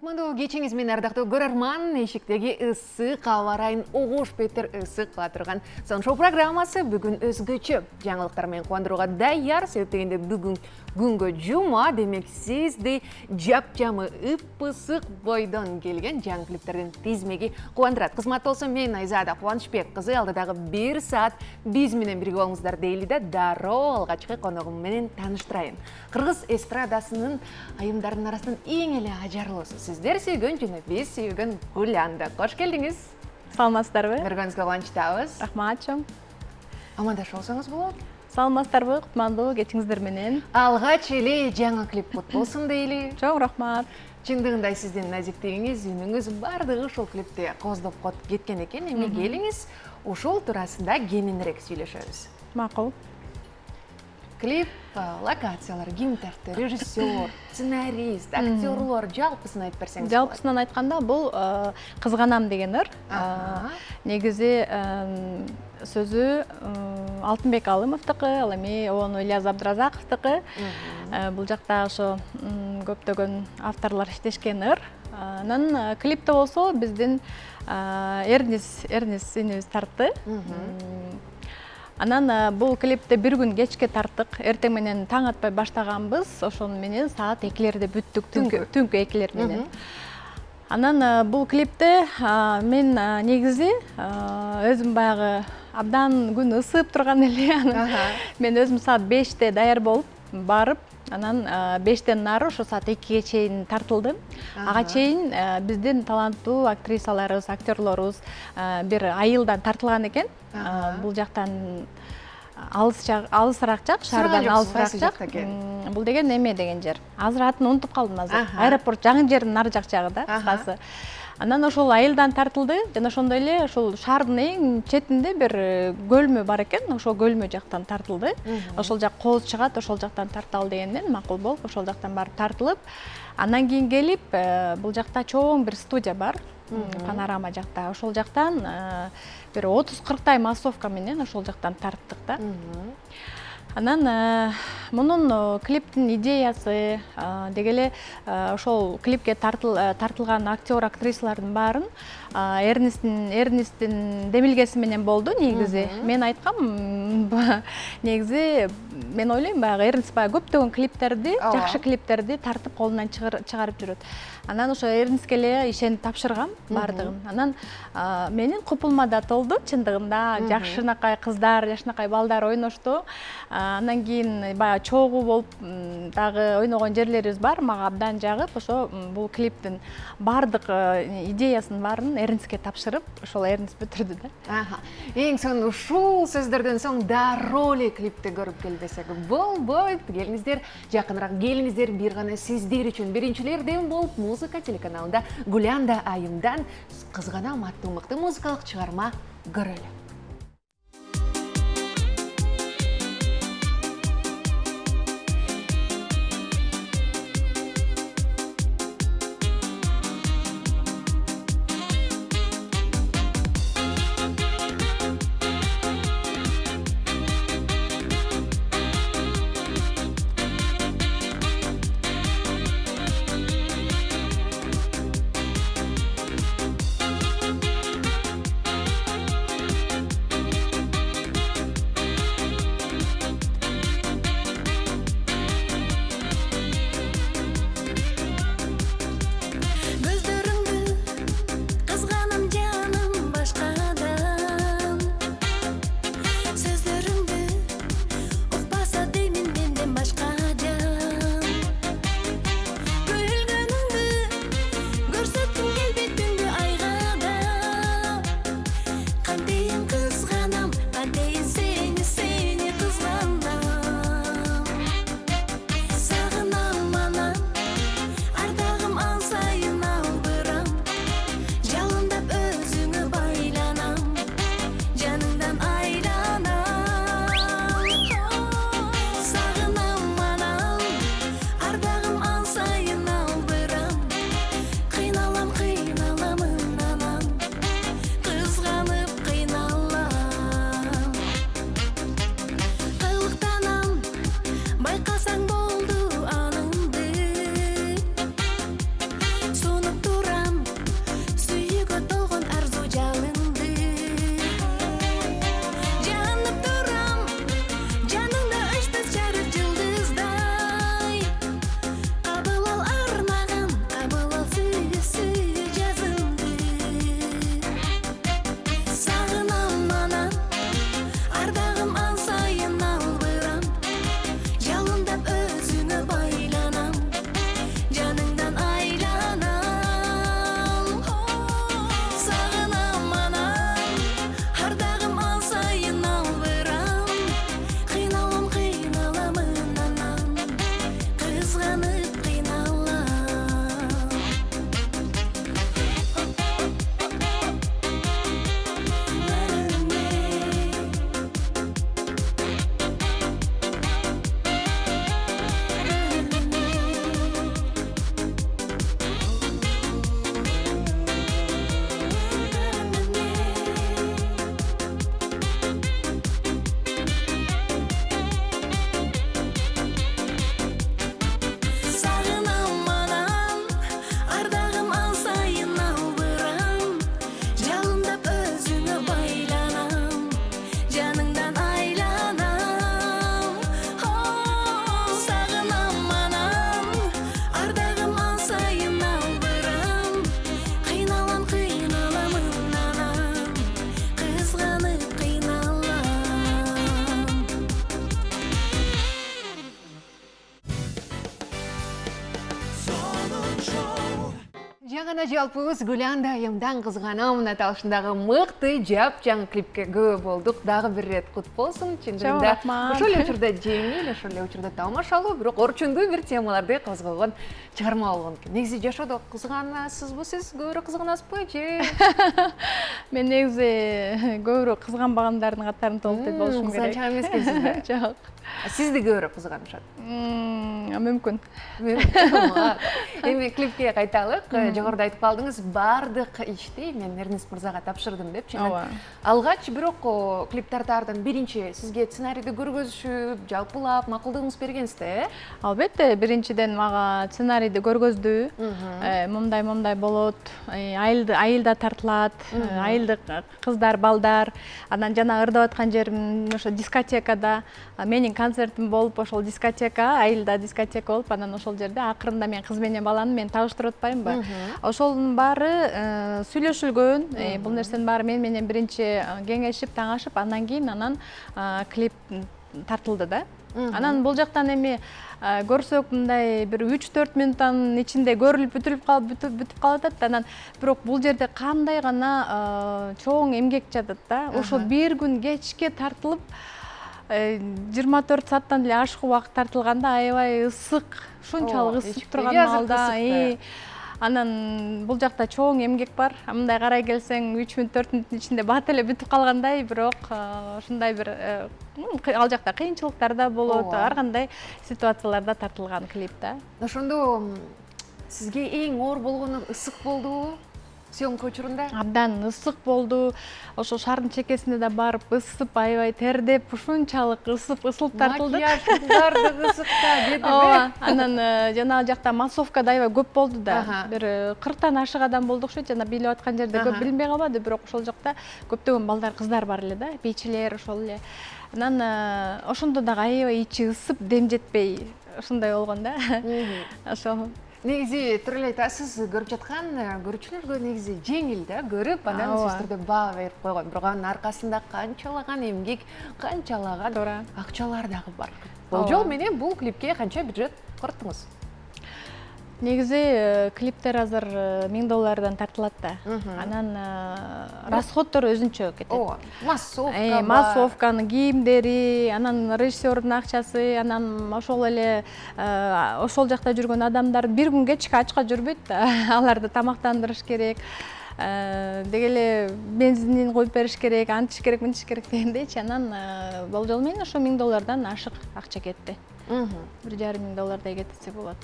Кутманду кечеңіз мен ардақтуу көрөрман эшиктеги ысык аба ырайын огуш бетер ысык кыла турган сон шоу программасы бүгүн өзгөчө жаңылыктар менен кубандырууга даяр. Себеп дегенде бүгүн күнгө жума, демек сизди жапжамы ыппысык бойдон келген жаңы клиптердин тизмеги кубандырат. Кызмат болсо мен Айзада Кубанычбек кызы алдыдагы 1 саат биз менен бирге болуңуздар дейли да дароо алгачкы коногум менен тааныштырайын. Кыргыз эстрадасынын айымдарынын арасынан эң эле ажарлуусу сиздер сүйгөн жана биз сүйгөн Гулянда. Кош келдиңиз. Саламатсыздарбы? Көргөнүзгө кубанычтабыз. Рахмат чоң. Амандашып алсаңыз болот. Саламатсыздарбы? Кутмандуу кечиңиздер менен. Алгач эле жаңы клип кут болсун дейли. Чоң рахмат. Чындыгында сиздин назиктигиңиз, үнүңүз бардыгы ушул клипте коздоп кеткен экен. Эми келиңиз ушул туурасында кененирээк сүйлөшөбүз. Макул. Клип, локациялар, ким тартты, режиссер, сценарист, актерлор, жалпысын айтып берсеңиз болот. Жалпысынан айтканда бул Кызганам деген ыр. Негизи сөзү Алтынбек Алымовдуку, ал эми ону Ильяс Абдыразаковдуку. Бул жакта ошо көптөгөн авторлор иштешкен ыр. Анан клипте болсо биздин Эрнис инибиз тартты. Анан бул клипте бир күн кечке тарттык. Эртең менен таң атпай баштаганбыз. Ошону менен саат 2-лерде бүттүк, түнкү 2-лер менен. Анан бул клипте мен негизи өзүм баягы абдан күн ысып турган эле. Мен өзүм саат 5-те даяр болуп барып, анан 5-тен нары ошо саат 2-ге чейин тартылдым. Ага чейин биздин таланттуу актрисаларыбыз, актерлорубуз бир айылдан тартылган экен. Бул жактан алысыраак жак, шаардан алысыраак жак. Бул деген эме деген жер. Азыр атын унутуп калдым азыр. Аэропорт жаңы жердин нары жак жагы да, кыскасы. Анан ошол айылдан тартылды, жана ошондой эле ошол шаардын эң четинде бир көлмө бар экен, ошол көлмө жактан тартылды. Ошол жак кооз чыгат, ошол жактан тарталы дегенден макул болуп, ошол жактан барып тартылып, анан кийин келип, бул жакта чоң бир студия бар, панорама жакта. Ошол жактан бир 30-40 массовка менен ошол жактан тарттык да. Анан мунун клиптин идеясы дегеле ошол клипке тартылган актер актрисалардын баарын Эрнистин демилгеси менен болду негизи. Мен айткам, негизи мен ойлойм баягы Эрнист баягы көптөгөн клиптерди, жакшы клиптерди тартып колунан чыгарып жүрөт. Анан ошо Эрнистке эле ишенип тапшыргам бардыгын. Анан менин купулмада толду чындыгында. Жакшынакай кыздар, жакшынакай балдар ойношту. Анан кийин баягы чогуу болуп дагы ойногон жерлерибиз бар. Мага абдан жагып, ошо бул клиптин бардык идеясын баарын Эрнистке тапшырып, ошол Эрнист бүтүрдү да. Эң соң ушул сөздөрдөн соң дароо эле клипти көрүп келбесек болбойт. Келиңиздер, жакыныраак келиңиздер, бир гана сиздер үчүн биринчилерден болуп музыка телеканалында Гулянда айымдан Кызганам аттуу мыкты музыкалык чыгарма көрөлү. Жаңана жалпыбыз Гүлан дайымдан қызғанам наталышындағы мықты жап жаңы клипке көп болдық. Дағы бір рет құт болсын. Чоң рахмат. Ошол учурда жеңил, ошол учурда тамашалуу, бирок орчундуу бир темаларды козгогон чыгарма болгон экен. Негизи жашоодо кызганасызбы сиз? Көбүрөөк кызганасызбы же? Мен негизи көбүрөөк кызганбагандардын катарына толуктойт болушум керек. Кызганчак эмес экенсизби? Жок. Сизди көбүрөөк кызганышат. Мүмкүн. Эми клипке кайталык. Жогоруда айтып калдыңыз, бардык ишти мен Эрнест мырзага тапшырдым деп. Ооба. Алгач бирок клип тартаардан биринчи сизге сценарийди көргөзүшүп, жалпылап макулдугуңуз бергенсиз да, Албетте, биринчиден мага сценарийди көргөздү. Момдай болот, айылда тартылат, айылдык кыздар, балдар. Анан жана ырдап аткан жерим ошо дискотекада, менин концертим болуп, ошол дискотека, айылда дискотека болуп, анан ошол жерде акырында мен кыз менен баланы мен табыштырып атпаймынбы? Ошонун баары сүйлөшүлгөн, бул нерсенин баары менен биринчи кеңешип, таңашып, андан кийин клип тартылды да. Анан бул жактан эми көрсөк мындай бир 3-4 минуттан ичинде көрүлүп бүтүп калып атат. Анан бирок бул жерде кандай гана чоң эмгек жатат да. Ошо бир күн кечке тартылып 24 сааттан эле ашык убакыт тартылганда аябай ысык, ушунчалык ысып турган маалда. Анан бул жакта чоң эмгек бар. Мындай карай келсең 3 мүнөт 4 мүнөттүн ичинде бат эле бүтүп калгандай, бирок ушундай бир ал жакта кыйынчылыктар да болот, ар кандай ситуацияларда тартылган клип да. Ошондо сизге эң оор болгону ысык болдубу? Съемка учурунда? Абдан ысык болду. Ошо шаардын чекесине да барып ысып, аябай тердеп, ушунчалык ысылып тартылдык. Макияж бардык ысыкта, дедиби? Ооба. Анан жана жакта массовка да аябай көп болду да. Бир 40тан ашык адам болдук шу, жана бийлеп аткан жерде көп билинбей калбады, бирок ошол жакта көптөгөн балдар, кыздар бар эле да, бийчилер ошол эле. Анан ошондо дагы аябай ичи ысып, дем жетпей, ушундай болгон да. Ошол. Негизи тура эле айтасыз, көрүп жаткан көрүүчүлөргө негизи жеңил да, көрүп, анан сөзсүз түрдө баа берип койгон. Бирок анын аркасында канчалаган эмгек, канчалаган акчалар дагы бар. Болжол менен бул клипке канча бюджет корттуңуз? Негизи клиптер азыр $1000 тартылат да. Анан расходдор өзүнчө кетет. Ооба, массовка, массовканын кийимдери, анан режиссердун акчасы, анан ошол эле ошол жакта жүргөн адамдар бир күн кечке ачка жүрбөйт да. Аларды тамактандырыш керек. Деги эле бензинин коюп бериш керек, антиш керек, мынтиш керек дегендейчи. Анан болжол менен ошо $1000 ашык акча кетти. $1,500 кетсе болот.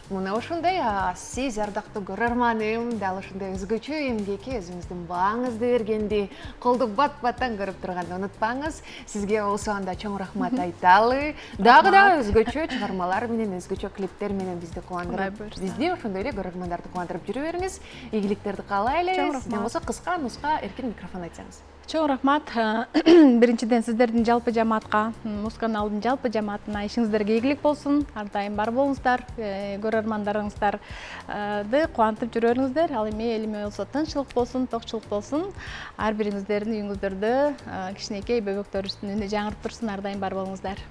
Мына ошондой, сиз ардактуу көрөрманым, дал ошондой өзгөчө эмгекке өзүңүздүн бааңызды бергенди колду бат-баттан көрүп турганды унутпаңыз. Сизге осуанда чоң рахмат айталы. Дагы да өзгөчө чыгармалар менен, өзгөчө клиптер менен бизди кубандырып, бизди ошондой эле көрөрмандарды кубандырып жүрө бериңиз. Ийгиликтерди каалайлы. Сизден болсо кыска нуска эркин микрофон айтсаңыз. Чоң рахмат. Биринчиден сиздердин жалпы жамаатка, Музканалдын жалпы жамаатына ишиңиздерге ийгилик болсун. Ар дайым бар болуңуздар, көрөрмандарыңыздарды кубантып жүрөңүздөр. Ал эми элиме болсо тынччылык болсун, токчулук болсун. Ар бириңиздердин үйүңүздөрдө кичинекей бөбөктөрүбүздүн үнү жаңырып турсун. Ар дайым бар болуңуздар.